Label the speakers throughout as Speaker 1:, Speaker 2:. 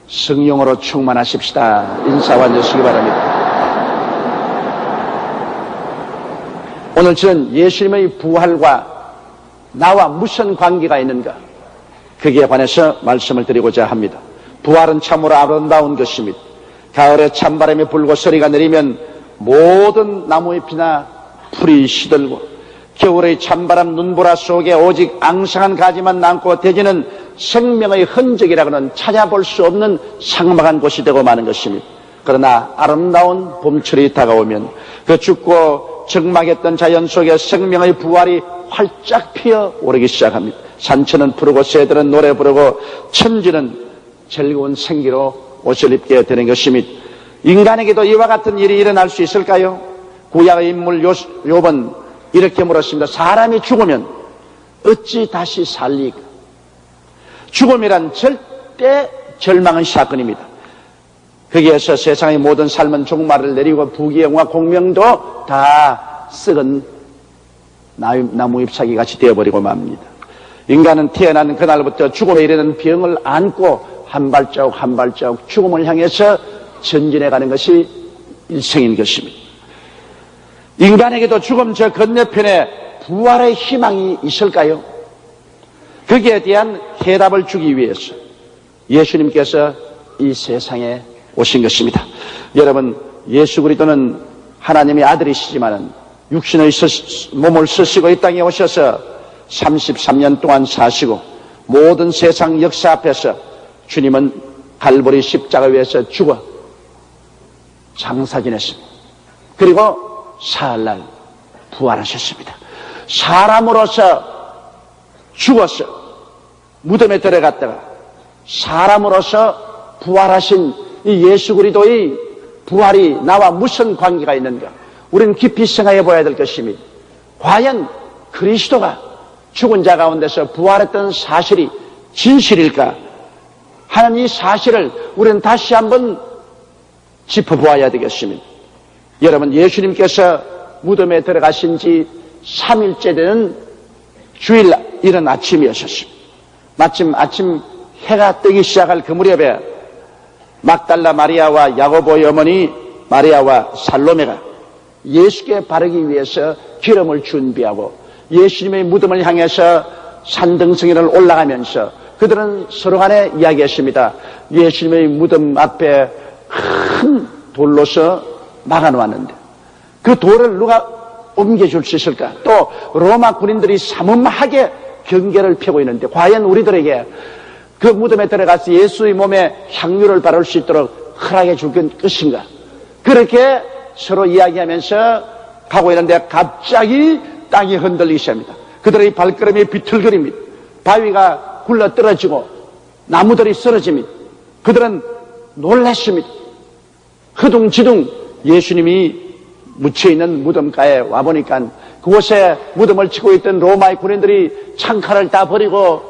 Speaker 1: 성령으로 충만하십시다. 인사 완주시기 바랍니다. 오늘 저는 예수님의 부활과 나와 무슨 관계가 있는가, 거기에 관해서 말씀을 드리고자 합니다. 부활은 참으로 아름다운 것입니다. 가을에 찬바람이 불고 소리가 내리면 모든 나무잎이나 풀이 시들고, 겨울의 찬바람 눈보라 속에 오직 앙상한 가지만 남고 대지는 생명의 흔적이라고는 찾아볼 수 없는 삭막한 곳이 되고 마는 것입니다. 그러나 아름다운 봄철이 다가오면 그 죽고 적막했던 자연 속에 생명의 부활이 활짝 피어오르기 시작합니다. 산천은 푸르고 새들은 노래 부르고 천지는 즐거운 생기로 옷을 입게 되는 것입니다. 인간에게도 이와 같은 일이 일어날 수 있을까요? 구약의 인물 욥은 이렇게 물었습니다. 사람이 죽으면 어찌 다시 살리까? 죽음이란 절대 절망의 사건입니다. 거기에서 세상의 모든 삶은 종말을 내리고 부귀영화 공명도 다 썩은 나무잎사귀 같이 되어버리고 맙니다. 인간은 태어난 그날부터 죽음에 이르는 병을 안고 한 발자국 한 발자국 죽음을 향해서 전진해가는 것이 일생인 것입니다. 인간에게도 죽음 저 건너편에 부활의 희망이 있을까요? 거기에 대한 해답을 주기 위해서 예수님께서 이 세상에 오신 것입니다. 여러분, 예수 그리스도는 하나님의 아들이시지만 육신의 몸을 쓰시고 이 땅에 오셔서 33년 동안 사시고 모든 세상 역사 앞에서 주님은 갈보리 십자가 위에서 죽어 장사 지냈습니다. 그리고 사흘날 부활하셨습니다. 사람으로서 죽어서 무덤에 들어갔다가 사람으로서 부활하신 이 예수 그리스도의 부활이 나와 무슨 관계가 있는가? 우리는 깊이 생각해 봐야 될 것입니다. 과연 그리스도가 죽은 자 가운데서 부활했던 사실이 진실일까? 하는 이 사실을 우리는 다시 한번 짚어보아야 되겠습니다. 여러분, 예수님께서 무덤에 들어가신 지 3일째 되는 주일 이른 아침이었습니다. 마침 아침 해가 뜨기 시작할 그 무렵에 막달라 마리아와 야고보의 어머니 마리아와 살로메가 예수께 바르기 위해서 기름을 준비하고 예수님의 무덤을 향해서 산등성이를 올라가면서 그들은 서로 간에 이야기했습니다. 예수님의 무덤 앞에 큰 돌로서 막아놓았는데 그 돌을 누가 옮겨줄 수 있을까? 또 로마 군인들이 삼엄하게 경계를 펴고 있는데 과연 우리들에게 그 무덤에 들어가서 예수의 몸에 향유를 바를 수 있도록 허락해 줄 것인가? 그렇게 서로 이야기하면서 가고 있는데 갑자기 땅이 흔들리기 시작합니다. 그들의 발걸음이 비틀거립니다. 바위가 굴러 떨어지고 나무들이 쓰러집니다. 그들은 놀랐습니다. 허둥지둥 예수님이 묻혀있는 무덤가에 와보니까 그곳에 무덤을 치고 있던 로마의 군인들이 창칼을 다 버리고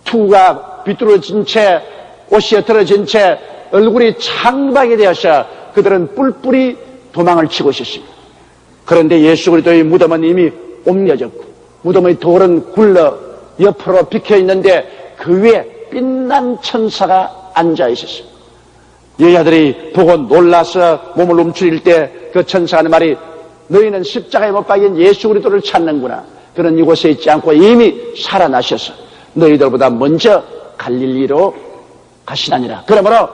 Speaker 1: 투가 비뚤어진 채 옷이 흩어진 채 얼굴이 창박이 되어서 그들은 뿔뿔이 도망을 치고 있었습니다. 그런데 예수 그리스도의 무덤은 이미 옮겨졌고 무덤의 돌은 굴러 옆으로 비켜있는데 그 위에 빛난 천사가 앉아 있었습니다. 여자들이 보고 놀라서 몸을 움츠릴 때 그 천사가 하는 말이 너희는 십자가에 못 박인 예수 그리스도를 찾는구나. 그는 이곳에 있지 않고 이미 살아나셔서 너희들보다 먼저 갈릴리로 가시나니라. 그러므로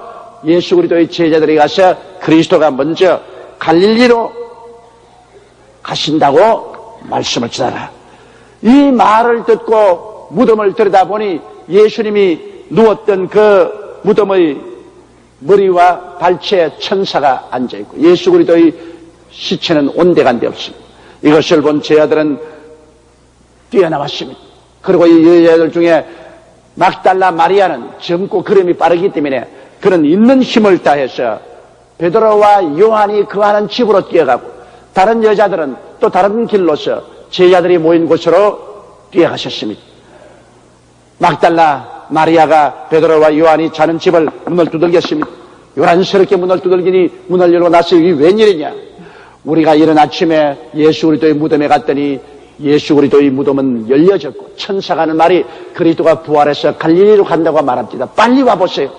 Speaker 1: 예수 그리스도의 제자들이 가서 그리스도가 먼저 갈릴리로 가신다고 말씀을 전하라. 이 말을 듣고 무덤을 들여다보니 예수님이 누웠던 그 무덤의 머리와 발치에 천사가 앉아있고 예수 그리스도의 시체는 온데간데 없습니다. 이것을 본 제자들은 뛰어나왔습니다. 그리고 이 여자들 중에 막달라 마리아는 젊고 걸음이 빠르기 때문에 그는 있는 힘을 다해서 베드로와 요한이 거하는 집으로 뛰어가고 다른 여자들은 또 다른 길로서 제자들이 모인 곳으로 뛰어가셨습니다. 막달라 마리아가 베드로와 요한이 자는 집을 문을 두들겼습니다. 요란스럽게 문을 두들기니 문을 열고 나서 이게 웬일이냐? 우리가 이른 아침에 예수 그리스도의 무덤에 갔더니 예수 그리스도의 무덤은 열려졌고 천사가 하는 말이 그리스도가 부활해서 갈릴리로 간다고 말합니다. 빨리 와보세요.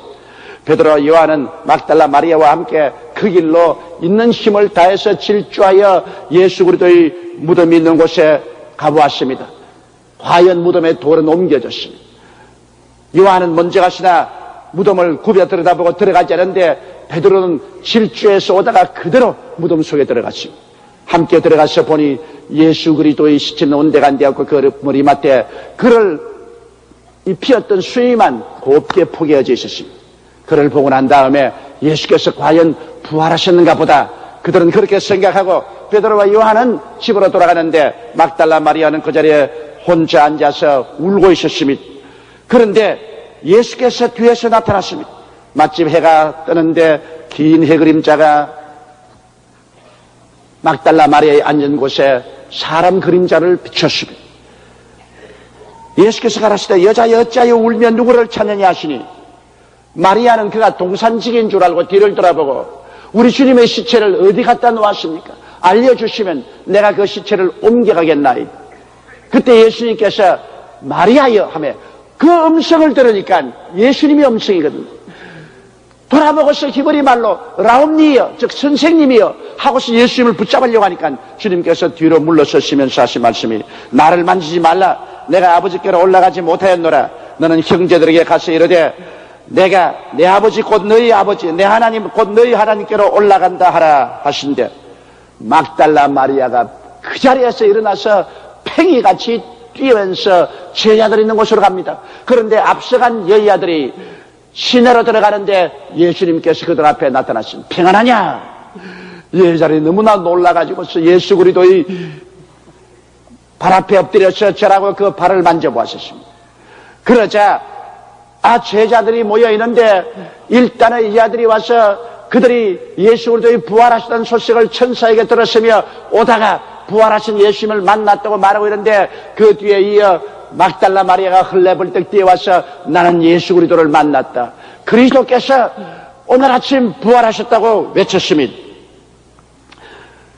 Speaker 1: 베드로와 요한은 막달라 마리아와 함께 그 길로 있는 힘을 다해서 질주하여 예수 그리스도의 무덤이 있는 곳에 가보았습니다. 과연 무덤의 돌은 옮겨졌습니다. 요한은 먼저 가시나 무덤을 굽여 들여다보고 들어가지 않은데 베드로는 질주해서 오다가 그대로 무덤 속에 들어갔습니다. 함께 들어가서 보니 예수 그리스도의 시체는 온데가 안 되었고 그 머리맡에 그를 이 피었던 수의만 곱게 포개어져 있었습니다. 그를 보고 난 다음에 예수께서 과연 부활하셨는가 보다 그들은 그렇게 생각하고 베드로와 요한은 집으로 돌아가는데 막달라 마리아는 그 자리에 혼자 앉아서 울고 있었습니다. 그런데 예수께서 뒤에서 나타났습니다. 마침 해가 뜨는데 긴 해그림자가 막달라 마리아의 앉은 곳에 사람 그림자를 비췄습니다. 예수께서 가라시되 여자여 어찌하여 울며 누구를 찾느냐 하시니 마리아는 그가 동산직인 줄 알고 뒤를 돌아보고 우리 주님의 시체를 어디 갖다 놓았습니까? 알려주시면 내가 그 시체를 옮겨가겠나이다. 그때 예수님께서 마리아여 하며 그 음성을 들으니까 예수님의 음성이거든요. 돌아보고서 히브리 말로 라옵니여 즉 선생님이여 하고서 예수님을 붙잡으려고 하니까 주님께서 뒤로 물러서시면서 하신 말씀이 나를 만지지 말라. 내가 아버지께로 올라가지 못하였노라. 너는 형제들에게 가서 이르되 내가 내 아버지 곧 너희 아버지 내 하나님 곧 너희 하나님께로 올라간다 하라 하신대 막달라 마리아가 그 자리에서 일어나서 팽이같이 뛰면서 제자들 있는 곳으로 갑니다. 그런데 앞서간 여자들이 시내로 들어가는데 예수님께서 그들 앞에 나타나신 평안하냐? 여자들이 너무나 놀라가지고서 예수 그리스도의 발 앞에 엎드려서 저라고 그 발을 만져보았습니다. 그러자 제자들이 모여있는데 일단은 이 아들이 와서 그들이 예수 그리스도의 부활하시다는 소식을 천사에게 들었으며 오다가 부활하신 예수님을 만났다고 말하고 있는데 그 뒤에 이어 막달라 마리아가 흘레벌떡 뛰어와서 나는 예수 그리스도를 만났다. 그리스도께서 오늘 아침 부활하셨다고 외쳤습니다.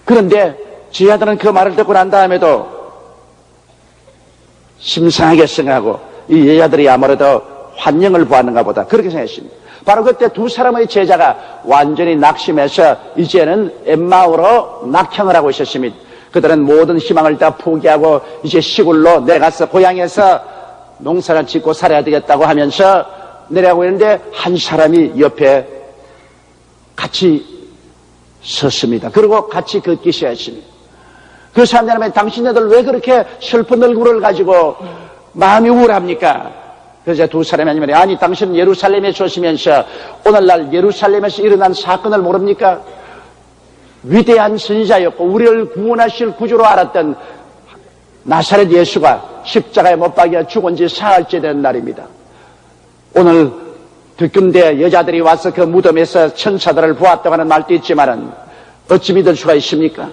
Speaker 1: 그런데 제자들은 그 말을 듣고 난 다음에도 심상하게 생각하고 이 여자들이 아무래도 환영을 보았는가 보다 그렇게 생각했습니다. 바로 그때 두 사람의 제자가 완전히 낙심해서 이제는 엠마오로 낙향을 하고 있었습니다. 그들은 모든 희망을 다 포기하고 이제 시골로 내가서 고향에서 농사를 짓고 살아야 되겠다고 하면서 내려가고 있는데 한 사람이 옆에 같이 섰습니다. 그리고 같이 걷기 시작했습니다. 그 사람들은 당신네들 왜 그렇게 슬픈 얼굴을 가지고 마음이 우울합니까? 그래서 두 사람이 아니 당신은 예루살렘에 오시면서 오늘날 예루살렘에서 일어난 사건을 모릅니까? 위대한 선지자였고 우리를 구원하실 구주로 알았던 나사렛 예수가 십자가에 못 박여 죽은 지 사흘째 된 날입니다. 오늘 듣건대 여자들이 와서 그 무덤에서 천사들을 보았다고 하는 말도 있지만은 어찌 믿을 수가 있습니까?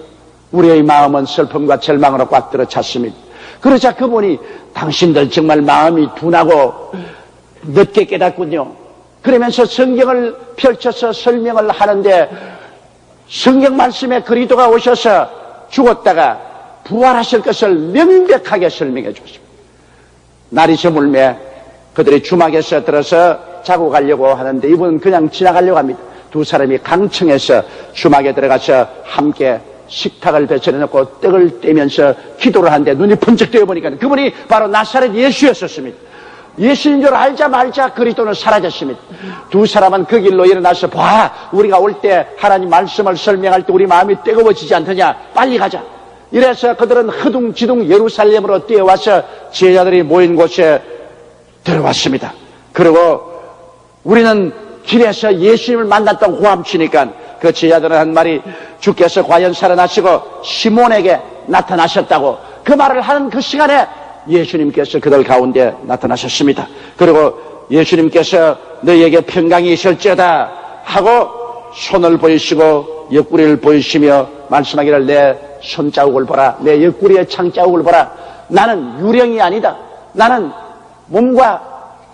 Speaker 1: 우리의 마음은 슬픔과 절망으로 꽉 들어 찼습니다. 그러자 그분이 당신들 정말 마음이 둔하고 늦게 깨닫군요. 그러면서 성경을 펼쳐서 설명을 하는데 성경 말씀에 그리스도가 오셔서 죽었다가 부활하실 것을 명백하게 설명해 주십니다. 날이 저물매 그들이 주막에서 들어서 자고 가려고 하는데 이분은 그냥 지나가려고 합니다. 두 사람이 강청에서 주막에 들어가서 함께 식탁을 베쳐놓고 떡을 떼면서 기도를 하는데 눈이 번쩍 뜨여보니까 그분이 바로 나사렛 예수였었습니다. 예수인 줄 알자마자 그리스도는 사라졌습니다. 두 사람은 그 길로 일어나서 우리가 올 때 하나님 말씀을 설명할 때 우리 마음이 뜨거워지지 않더냐 빨리 가자. 이래서 그들은 허둥지둥 예루살렘으로 뛰어와서 제자들이 모인 곳에 들어왔습니다. 그리고 우리는 길에서 예수님을 만났다고 고함치니까 그 제자들은 한 말이 주께서 과연 살아나시고 시몬에게 나타나셨다고 그 말을 하는 그 시간에 예수님께서 그들 가운데 나타나셨습니다. 그리고 예수님께서 너희에게 평강이 있을지어다 하고 손을 보이시고 옆구리를 보이시며 말씀하기를 내 손자국을 보라 내 옆구리의 창자국을 보라 나는 유령이 아니다. 나는 몸과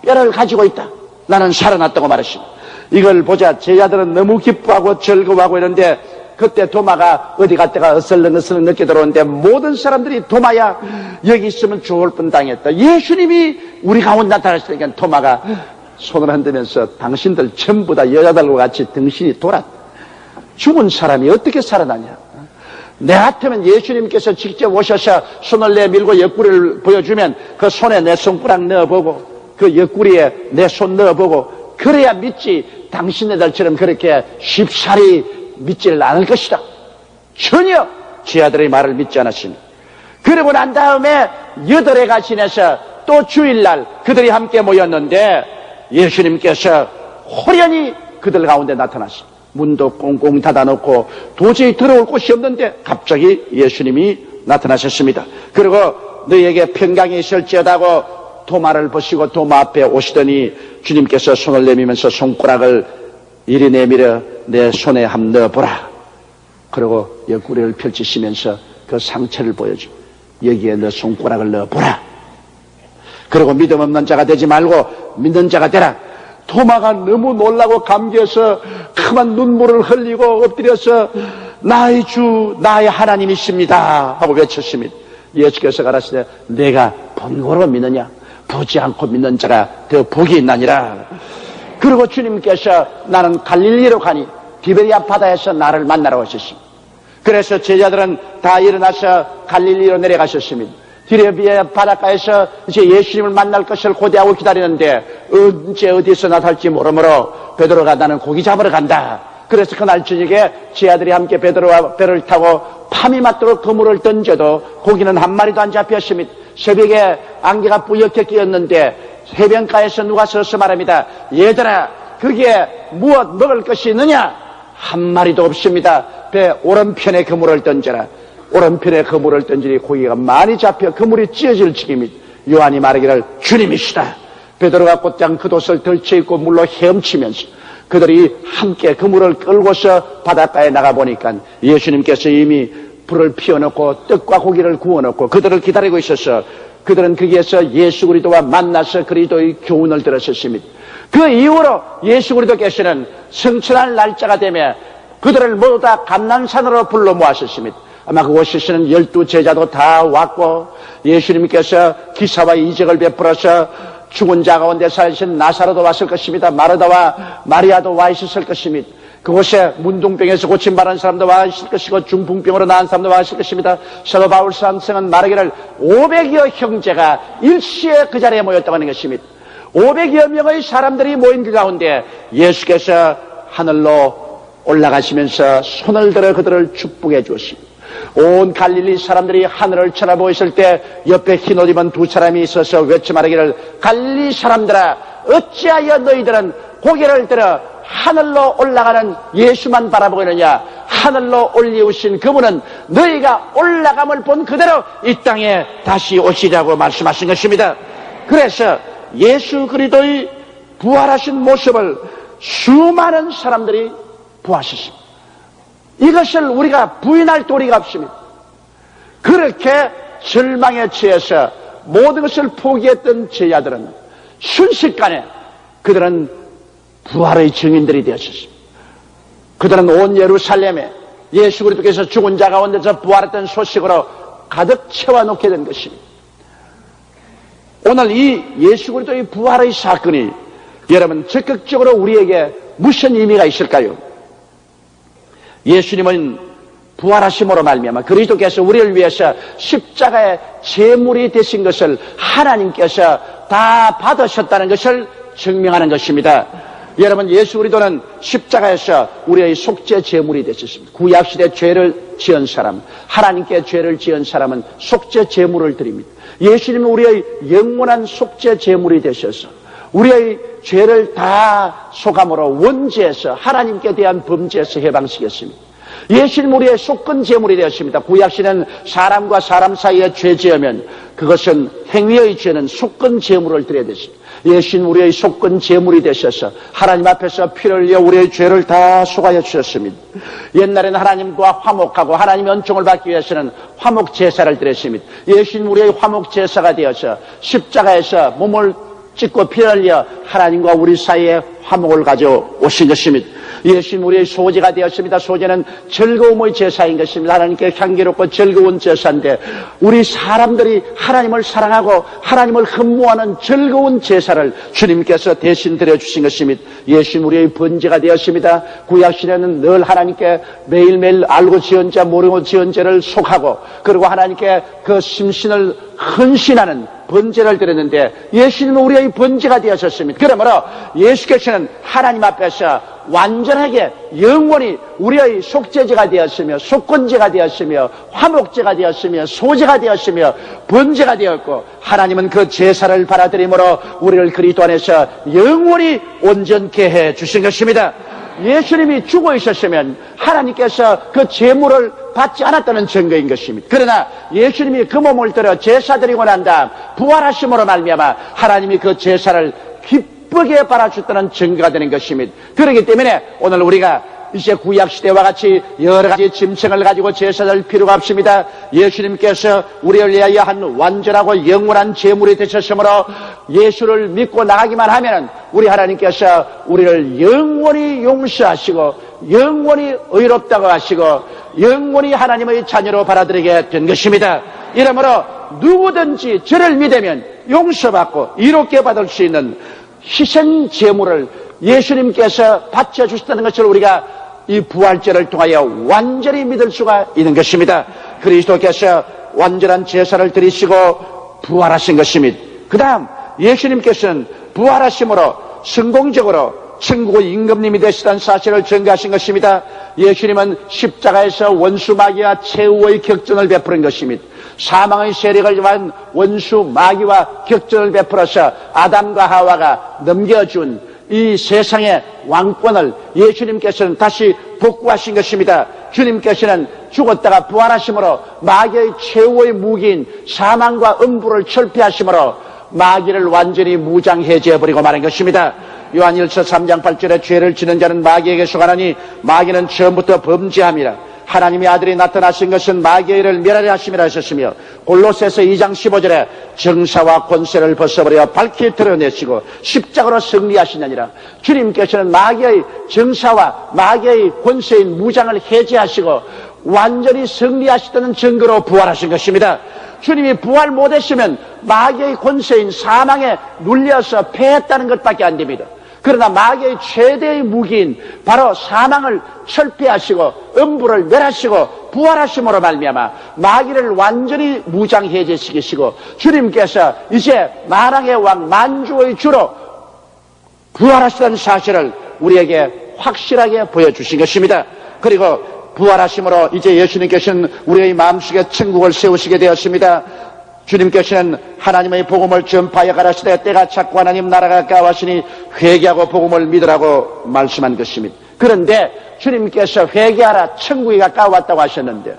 Speaker 1: 뼈를 가지고 있다. 나는 살아났다고 말했습니다. 이걸 보자 제자들은 너무 기뻐하고 즐거워하고 이러는데 그때 도마가 어디 갔다가 어슬렁어슬렁 늦게 들어오는데 모든 사람들이 도마야 여기 있으면 죽을 뻔 당했다. 예수님이 우리 가운데 나타나시니까 도마가 손을 흔들면서 당신들 전부 다 여자들과 같이 등신이 돌았다. 죽은 사람이 어떻게 살아나냐? 내 같으면 예수님께서 직접 오셔서 손을 내밀고 옆구리를 보여주면 그 손에 내 손가락 넣어보고 그 옆구리에 내 손 넣어보고 그래야 믿지. 당신네들처럼 그렇게 쉽사리 믿지를 않을 것이다. 전혀 제 아들의 말을 믿지 않았습니다. 그러고 난 다음에 8해가 지나서 또 주일날 그들이 함께 모였는데 예수님께서 호련히 그들 가운데 나타났습니다. 문도 꽁꽁 닫아놓고 도저히 들어올 곳이 없는데 갑자기 예수님이 나타나셨습니다. 그리고 너희에게 평강이 있을지어다고 도마를 보시고 도마 앞에 오시더니 주님께서 손을 내밀면서 손가락을 이리 내밀어 내 손에 함 넣어보라. 그리고 옆구리를 펼치시면서 그 상처를 보여주고 여기에 너 손가락을 넣어보라. 그리고 믿음 없는 자가 되지 말고 믿는 자가 되라. 도마가 너무 놀라고 감기어서 그만 눈물을 흘리고 엎드려서 나의 주 나의 하나님이십니다 하고 외쳤습니다. 예수께서 가라사대 내가 본고로 믿느냐? 보지 않고 믿는 자가 더 복이 있나니라. 그리고 주님께서 나는 갈릴리로 가니 디베리아 바다에서 나를 만나러 오셨습니다. 그래서 제자들은 다 일어나서 갈릴리로 내려가셨습니다. 디베리아 바닷가에서 이제 예수님을 만날 것을 고대하고 기다리는데 언제 어디서 나타날지 모르므로 베드로가 나는 고기 잡으러 간다. 그래서 그날 저녁에 제 아들이 함께 베드로와 배를 타고 밤이 맞도록 그물을 던져도 고기는 한 마리도 안 잡혔습니다. 새벽에 안개가 뿌옇게 끼었는데 해변가에서 누가 서서 말합니다. 얘들아 거기에 무엇 먹을 것이 있느냐? 한 마리도 없습니다. 배 오른편에 그물을 던져라. 오른편에 그물을 던지니 고기가 많이 잡혀 그물이 찢어질 지경입니다. 요한이 말하기를 주님이시다. 베드로가 곧장 겉옷을 덜쳐입고 물로 헤엄치면서 그들이 함께 그물을 끌고서 바닷가에 나가보니까 예수님께서 이미 불을 피워놓고 떡과 고기를 구워놓고 그들을 기다리고 있어서 그들은 거기에서 예수 그리스도와 만나서 그리스도의 교훈을 들었었습니다. 그 이후로 예수 그리스도께서는 성천할 날짜가 되며 그들을 모두 다 감난산으로 불러 모았었습니다. 아마 그곳에서는 12제자도 다 왔고 예수님께서 기사와 이적을 베풀어서 죽은 자 가운데 사신 나사로도 왔을 것입니다. 마르다와 마리아도 와 있었을 것입니다. 그곳에 문둥병에서 고침받은 사람도 와 있을 것이고 중풍병으로 나은 사람도 와 있을 것입니다. 사도 바울 선생은 말하기를 500여 형제가 일시에 그 자리에 모였다고 하는 것입니다. 500여 명의 사람들이 모인 그 가운데 예수께서 하늘로 올라가시면서 손을 들어 그들을 축복해 주었습니다. 온 갈릴리 사람들이 하늘을 쳐다보고 있을 때 옆에 흰옷 입은 두 사람이 있어서 외쳐 말하기를 갈릴리 사람들아 어찌하여 너희들은 고개를 들어 하늘로 올라가는 예수만 바라보고 있느냐? 하늘로 올리우신 그분은 너희가 올라감을 본 그대로 이 땅에 다시 오시라고 말씀하신 것입니다. 그래서 예수 그리스도의 부활하신 모습을 수많은 사람들이 보았습니다. 이것을 우리가 부인할 도리가 없습니다. 그렇게 절망에 처해서 모든 것을 포기했던 제자들은 순식간에 그들은 부활의 증인들이 되었습니다. 그들은 온 예루살렘에 예수 그리스도께서 죽은 자 가운데서 부활했던 소식으로 가득 채워놓게 된 것입니다. 오늘 이 예수 그리스도의 부활의 사건이 여러분 적극적으로 우리에게 무슨 의미가 있을까요? 예수님은 부활하심으로 말미암아 그리스도께서 우리를 위해서 십자가의 제물이 되신 것을 하나님께서 다 받으셨다는 것을 증명하는 것입니다. 여러분 예수 그리스도는 십자가에서 우리의 속죄 제물이 되셨습니다. 구약시대 죄를 지은 사람, 하나님께 죄를 지은 사람은 속죄 제물을 드립니다. 예수님은 우리의 영원한 속죄 제물이 되셔서 우리의 죄를 다 소감으로 원죄에서 하나님께 대한 범죄에서 해방시켰습니다. 예수님 우리의 속건 제물이 되었습니다. 구약시대는 사람과 사람 사이에 죄 지으면 그것은 행위의 죄는 속건 제물을 드려야 됐습니다. 예수님 우리의 속건 제물이 되셔서 하나님 앞에서 피를 흘려 우리의 죄를 다 속하여 주셨습니다. 옛날에는 하나님과 화목하고 하나님의 은총을 받기 위해서는 화목 제사를 드렸습니다. 예수님 우리의 화목 제사가 되어서 십자가에서 몸을 찢고 피를 흘려 하나님과 우리 사이에 화목을 가져오신 것입니다. 예수님 우리의 소재가 되었습니다. 소재는 즐거움의 제사인 것입니다. 하나님께 향기롭고 즐거운 제사인데 우리 사람들이 하나님을 사랑하고 하나님을 흠모하는 즐거운 제사를 주님께서 대신 드려주신 것입니다. 예수님 우리의 번제가 되었습니다. 구약시대는 늘 하나님께 매일매일 알고 지은 죄 모르고 지은 죄를 속하고 그리고 하나님께 그 심신을 헌신하는 번제를 드렸는데 예수님은 우리의 번제가 되었습니다. 그러므로 예수께서는 하나님 앞에서 완전하게 영원히 우리의 속죄제가 되었으며 속건제가 되었으며 화목제가 되었으며 소제가 되었으며 번제가 되었고 하나님은 그 제사를 받아들임으로 우리를 그리스도 안에서 영원히 온전케 해 주신 것입니다. 예수님이 죽어 있었으면 하나님께서 그 제물을 받지 않았다는 증거인 것입니다. 그러나 예수님이 그 몸을 들어 제사 드리고 난 다음 부활하심으로 말미암아 하나님이 그 제사를 기쁘게 바라주셨다는 증거가 되는 것입니다. 그렇기 때문에 오늘 우리가 이제 구약시대와 같이 여러 가지 짐승을 가지고 제사 드릴 필요가 없습니다. 예수님께서 우리를 위하여 한 완전하고 영원한 제물이 되셨으므로 예수를 믿고 나가기만 하면 우리 하나님께서 우리를 영원히 용서하시고 영원히 의롭다고 하시고 영원히 하나님의 자녀로 받아들이게 된 것입니다. 이러므로 누구든지 저를 믿으면 용서받고 이롭게 받을 수 있는 희생 제물을 예수님께서 바쳐주셨다는 것을 우리가 이 부활제를 통하여 완전히 믿을 수가 있는 것입니다. 그리스도께서 완전한 제사를 드리시고 부활하신 것입니다. 그 다음 예수님께서는 부활하심으로 성공적으로 천국의 임금님이 되시다는 사실을 증거하신 것입니다. 예수님은 십자가에서 원수 마귀와 최후의 격전을 베푸는 것입니다. 사망의 세력을 가진 원수 마귀와 격전을 베풀어서 아담과 하와가 넘겨준 이 세상의 왕권을 예수님께서는 다시 복구하신 것입니다. 주님께서는 죽었다가 부활하심으로 마귀의 최후의 무기인 사망과 음부를 철폐하심으로 마귀를 완전히 무장해제해버리고 마는 것입니다. 요한일서 3장 8절에 죄를 지는 자는 마귀에게 속하나니 마귀는 처음부터 범죄함이라. 하나님의 아들이 나타나신 것은 마귀의 일을 멸하려 하심이라 하셨으며 골로새서 2장 15절에 정사와 권세를 벗어버려 밝히 드러내시고 십자가로 승리하시느니라. 주님께서는 마귀의 정사와 마귀의 권세인 무장을 해제하시고 완전히 승리하시다는 증거로 부활하신 것입니다. 주님이 부활 못했으면 마귀의 권세인 사망에 눌려서 패했다는 것밖에 안 됩니다. 그러나 마귀의 최대의 무기인 바로 사망을 철폐하시고 음부를 멸하시고 부활하심으로 말미암아 마귀를 완전히 무장해제시키시고 주님께서 이제 만왕의 왕 만주의 주로 부활하시다는 사실을 우리에게 확실하게 보여주신 것입니다. 그리고 부활하심으로 이제 예수님께서는 우리의 마음속에 천국을 세우시게 되었습니다. 주님께서는 하나님의 복음을 전파하여 가라시되 때가 찼고 하나님 나라가 가까워하시니 회개하고 복음을 믿으라고 말씀한 것입니다. 그런데 주님께서 회개하라 천국이 가까웠다고 하셨는데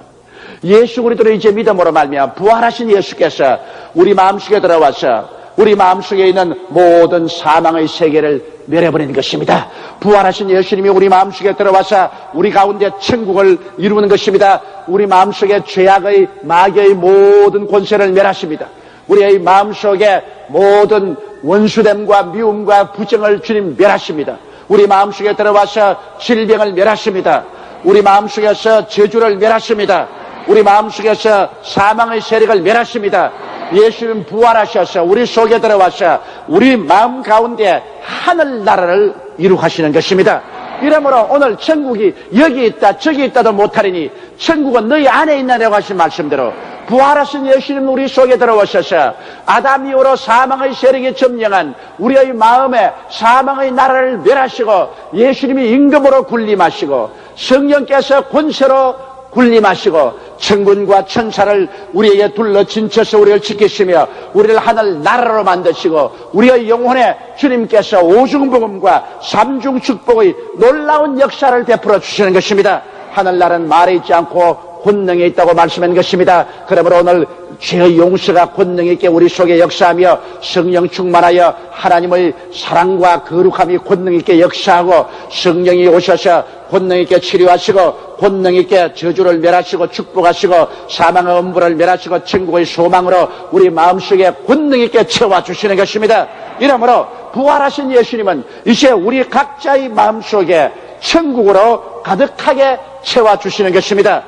Speaker 1: 예수 그리스도를 이제 믿음으로 말미암아 부활하신 예수께서 우리 마음속에 들어와서 우리 마음속에 있는 모든 사망의 세계를 멸해버리는 것입니다. 부활하신 예수님이 우리 마음속에 들어와서 우리 가운데 천국을 이루는 것입니다. 우리 마음속에 죄악의 마귀의 모든 권세를 멸하십니다. 우리의 마음속에 모든 원수됨과 미움과 부정을 주님 멸하십니다. 우리 마음속에 들어와서 질병을 멸하십니다. 우리 마음속에서 저주를 멸하십니다. 우리 마음속에서 사망의 세력을 멸하십니다. 예수님 부활하셔서 우리 속에 들어와서 우리 마음 가운데 하늘나라를 이룩하시는 것입니다. 이러므로 오늘 천국이 여기 있다 저기 있다도 못하리니 천국은 너희 안에 있나라고 하신 말씀대로 부활하신 예수님 우리 속에 들어오셔서 아담 이후로 사망의 세력이 점령한 우리의 마음에 사망의 나라를 멸하시고 예수님이 임금으로 군림하시고 성령께서 권세로 군림하시고 천군과 천사를 우리에게 둘러 진쳐서 우리를 지키시며 우리를 하늘 나라로 만드시고 우리의 영혼에 주님께서 오중복음과 삼중축복의 놀라운 역사를 베풀어 주시는 것입니다. 하늘나라는 말에 있지 않고 권능이 있다고 말씀한 것입니다. 그러므로 오늘 죄의 용서가 권능 있게 우리 속에 역사하며 성령 충만하여 하나님의 사랑과 거룩함이 권능 있게 역사하고 성령이 오셔서 권능 있게 치료하시고 권능 있게 저주를 멸하시고 축복하시고 사망의 엄부를 멸하시고 천국의 소망으로 우리 마음속에 권능 있게 채워주시는 것입니다. 이러므로 부활하신 예수님은 이제 우리 각자의 마음속에 천국으로 가득하게 채워주시는 것입니다.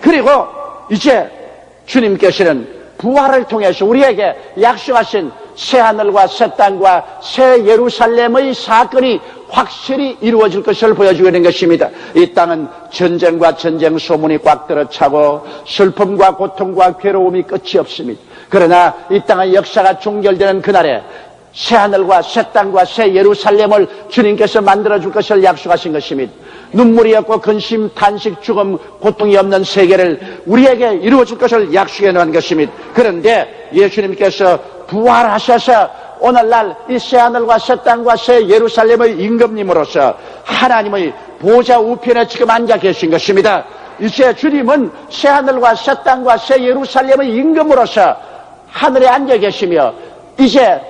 Speaker 1: 그리고 이제 주님께서는 부활을 통해서 우리에게 약속하신 새하늘과 새 땅과 새 예루살렘의 사건이 확실히 이루어질 것을 보여주는 것입니다. 이 땅은 전쟁과 전쟁 소문이 꽉 들어차고 슬픔과 고통과 괴로움이 끝이 없습니다. 그러나 이 땅의 역사가 종결되는 그날에 새하늘과 새 땅과 새 예루살렘을 주님께서 만들어줄 것을 약속하신 것입니다. 눈물이 없고 근심, 탄식, 죽음, 고통이 없는 세계를 우리에게 이루어줄 것을 약속해 놓은 것입니다. 그런데 예수님께서 부활하셔서 오늘날 이 새하늘과 새 땅과 새 예루살렘의 임금님으로서 하나님의 보좌 우편에 지금 앉아 계신 것입니다. 이제 주님은 새하늘과 새 땅과 새 예루살렘의 임금으로서 하늘에 앉아 계시며 이제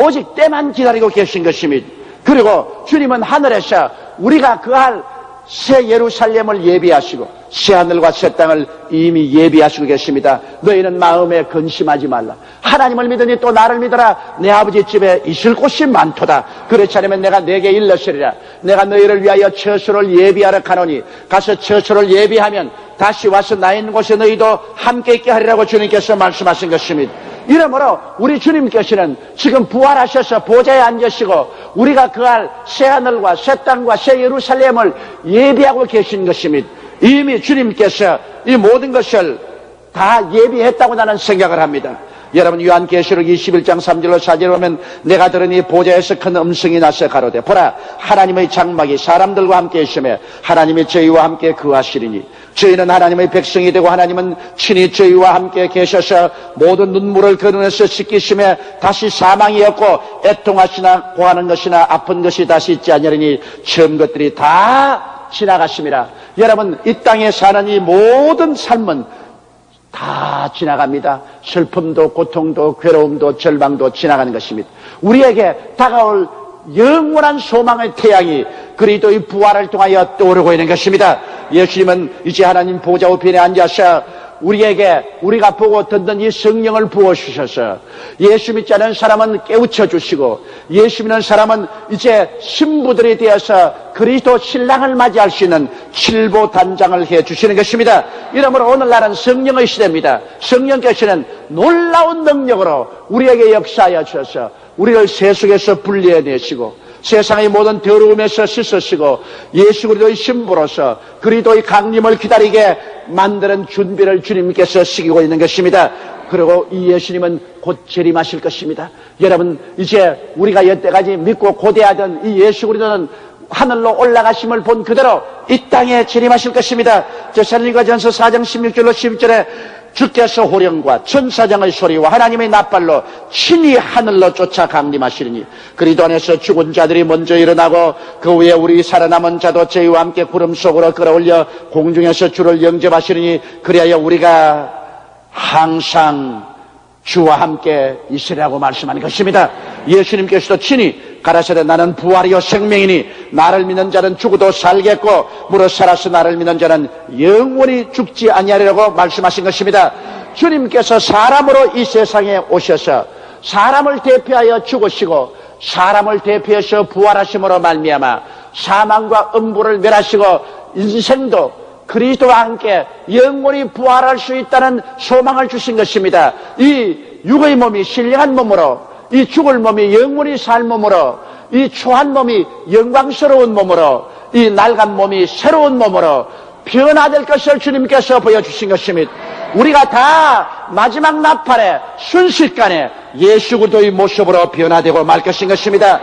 Speaker 1: 오직 때만 기다리고 계신 것입니다. 그리고 주님은 하늘에서 우리가 그할 새 예루살렘을 예비하시고 새 하늘과 새 땅을 이미 예비하시고 계십니다. 너희는 마음에 근심하지 말라. 하나님을 믿으니 또 나를 믿어라. 내 아버지 집에 있을 곳이 많도다. 그렇지 않으면 내가 네게 일러시리라. 내가 너희를 위하여 처소를 예비하러 가노니 가서 처소를 예비하면 다시 와서 나 있는 곳에 너희도 함께 있게 하리라고 주님께서 말씀하신 것입니다. 이러므로 우리 주님께서는 지금 부활하셔서 보좌에 앉으시고 우리가 그할 새하늘과 새 땅과 새 예루살렘을 예비하고 계신 것입니다. 이미 주님께서 이 모든 것을 다 예비했다고 나는 생각을 합니다. 여러분 요한계시록 21장 3절로 4절에 보면 내가 들으니 보좌에서 큰 음성이 나서 가로되 보라 하나님의 장막이 사람들과 함께 있으며 하나님이 저희와 함께 거하시리니 저희는 하나님의 백성이 되고 하나님은 친히 저희와 함께 계셔서 모든 눈물을 거느내서 씻기시며 다시 사망이 없고 애통하시나 고하는 것이나 아픈 것이 다시 있지 아니하리니 처음 것들이 다 지나갔습니다. 여러분 이 땅에 사는 이 모든 삶은 다 지나갑니다. 슬픔도 고통도 괴로움도 절망도 지나가는 것입니다. 우리에게 다가올 영원한 소망의 태양이 그리스도의 부활을 통하여 떠오르고 있는 것입니다. 예수님은 이제 하나님 보좌 우편에 앉아서 우리에게 우리가 보고 듣는 이 성령을 부어주셔서 예수 믿지 않은 사람은 깨우쳐 주시고 예수 믿는 사람은 이제 신부들이 되어서 그리스도 신랑을 맞이할 수 있는 칠보 단장을 해주시는 것입니다. 이러므로 오늘날은 성령의 시대입니다. 성령께서는 놀라운 능력으로 우리에게 역사하여 주셔서 우리를 세속에서 분리해내시고 세상의 모든 더러움에서 씻으시고 예수 그리스도의 신부로서 그리스도의 강림을 기다리게 만드는 준비를 주님께서 시키고 있는 것입니다. 그리고 이 예수님은 곧 재림하실 것입니다. 여러분 이제 우리가 여태까지 믿고 고대하던 이 예수 그리스도는 하늘로 올라가심을 본 그대로 이 땅에 재림하실 것입니다. 데살로니가전서 4장 16절로 12절에 주께서 호령과 천사장의 소리와 하나님의 낫발로 친히 하늘로 쫓아 강림하시리니 그리스도 안에서 죽은 자들이 먼저 일어나고 그 후에 우리 살아남은 자도 저희와 함께 구름 속으로 끌어올려 공중에서 주를 영접하시리니 그리하여 우리가 항상 주와 함께 있으라고 말씀하는 것입니다. 예수님께서도 친히 가라사대 나는 부활이요 생명이니 나를 믿는 자는 죽어도 살겠고 무릇 살아서 나를 믿는 자는 영원히 죽지 아니하리라고 말씀하신 것입니다. 주님께서 사람으로 이 세상에 오셔서 사람을 대표하여 죽으시고 사람을 대표해서 부활하심으로 말미암아 사망과 음부를 멸하시고 인생도 그리스도와 함께 영원히 부활할 수 있다는 소망을 주신 것입니다. 이 육의 몸이 신령한 몸으로 이 죽을 몸이 영원히 살 몸으로 이 초한 몸이 영광스러운 몸으로 이 낡은 몸이 새로운 몸으로 변화될 것을 주님께서 보여주신 것입니다. 우리가 다 마지막 나팔에 순식간에 예수 그리스도의 모습으로 변화되고 말 것인 것입니다.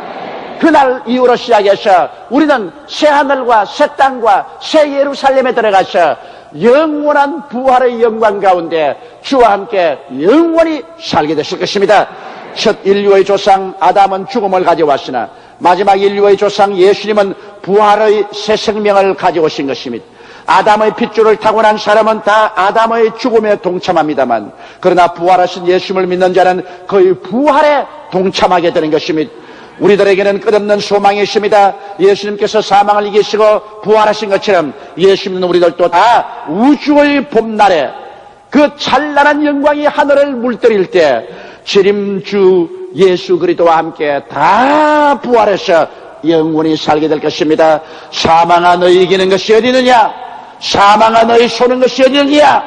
Speaker 1: 그날 이후로 시작해서 우리는 새 하늘과 새 땅과 새 예루살렘에 들어가서 영원한 부활의 영광 가운데 주와 함께 영원히 살게 되실 것입니다. 첫 인류의 조상 아담은 죽음을 가져왔으나 마지막 인류의 조상 예수님은 부활의 새 생명을 가져오신 것입니다. 아담의 핏줄을 타고난 사람은 다 아담의 죽음에 동참합니다만, 그러나 부활하신 예수님을 믿는 자는 거의 부활에 동참하게 되는 것입니다. 우리들에게는 끝없는 소망이 있습니다. 예수님께서 사망을 이기시고 부활하신 것처럼 예수님은 우리들도 다 우주의 봄날에 그 찬란한 영광이 하늘을 물들일 때 재림주 예수 그리스도와 함께 다 부활해서 영원히 살게 될 것입니다. 사망아 너희 이기는 것이 어디 있느냐? 사망아 너희 쏘는 것이 어디 있느냐?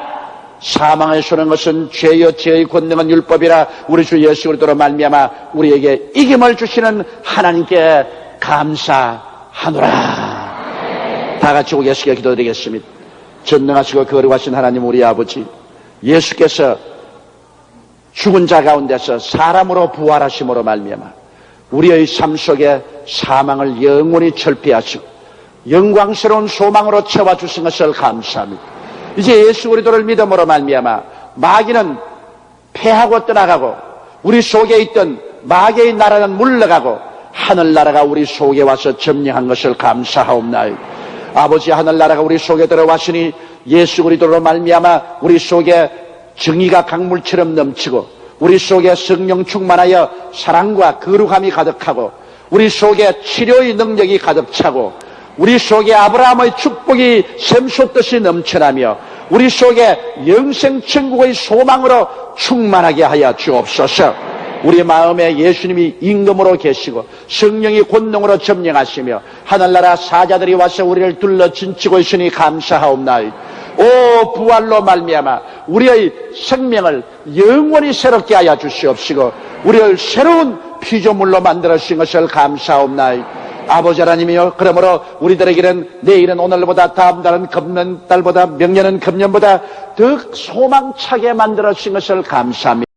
Speaker 1: 사망을 쏘는 것은 죄여 죄의 권능은 율법이라 우리 주 예수 그리스도로 말미암아 우리에게 이김을 주시는 하나님께 감사하노라. 다 같이 오 계시게 기도드리겠습니다. 전능하시고 거룩하신 하나님 우리 아버지, 예수께서 죽은 자 가운데서 사람으로 부활하심으로 말미암아 우리의 삶 속에 사망을 영원히 철폐하시고 영광스러운 소망으로 채워주신 것을 감사합니다. 이제 예수 그리스도를 믿음으로 말미암아 마귀는 패하고 떠나가고 우리 속에 있던 마귀의 나라는 물러가고 하늘나라가 우리 속에 와서 점령한 것을 감사하옵나이다. 아버지, 하늘나라가 우리 속에 들어왔으니 예수 그리스도로 말미암아 우리 속에 정의가 강물처럼 넘치고 우리 속에 성령 충만하여 사랑과 거룩함이 가득하고 우리 속에 치료의 능력이 가득 차고 우리 속에 아브라함의 축복이 샘솟듯이 넘쳐나며 우리 속에 영생 천국의 소망으로 충만하게 하여 주옵소서. 우리 마음에 예수님이 임금으로 계시고 성령이 권능으로 점령하시며 하늘나라 사자들이 와서 우리를 둘러 진치고 있으니 감사하옵나이다. 오 부활로 말미암아 우리의 생명을 영원히 새롭게 하여 주시옵시고 우리를 새로운 피조물로 만들어 주신 것을 감사옵나이다. 아버지 하나님이여, 그러므로 우리들에게는 내일은 오늘보다 다음 달은 금년달보다 명년은 금년보다 더 소망차게 만들어 주신 것을 감사합니다.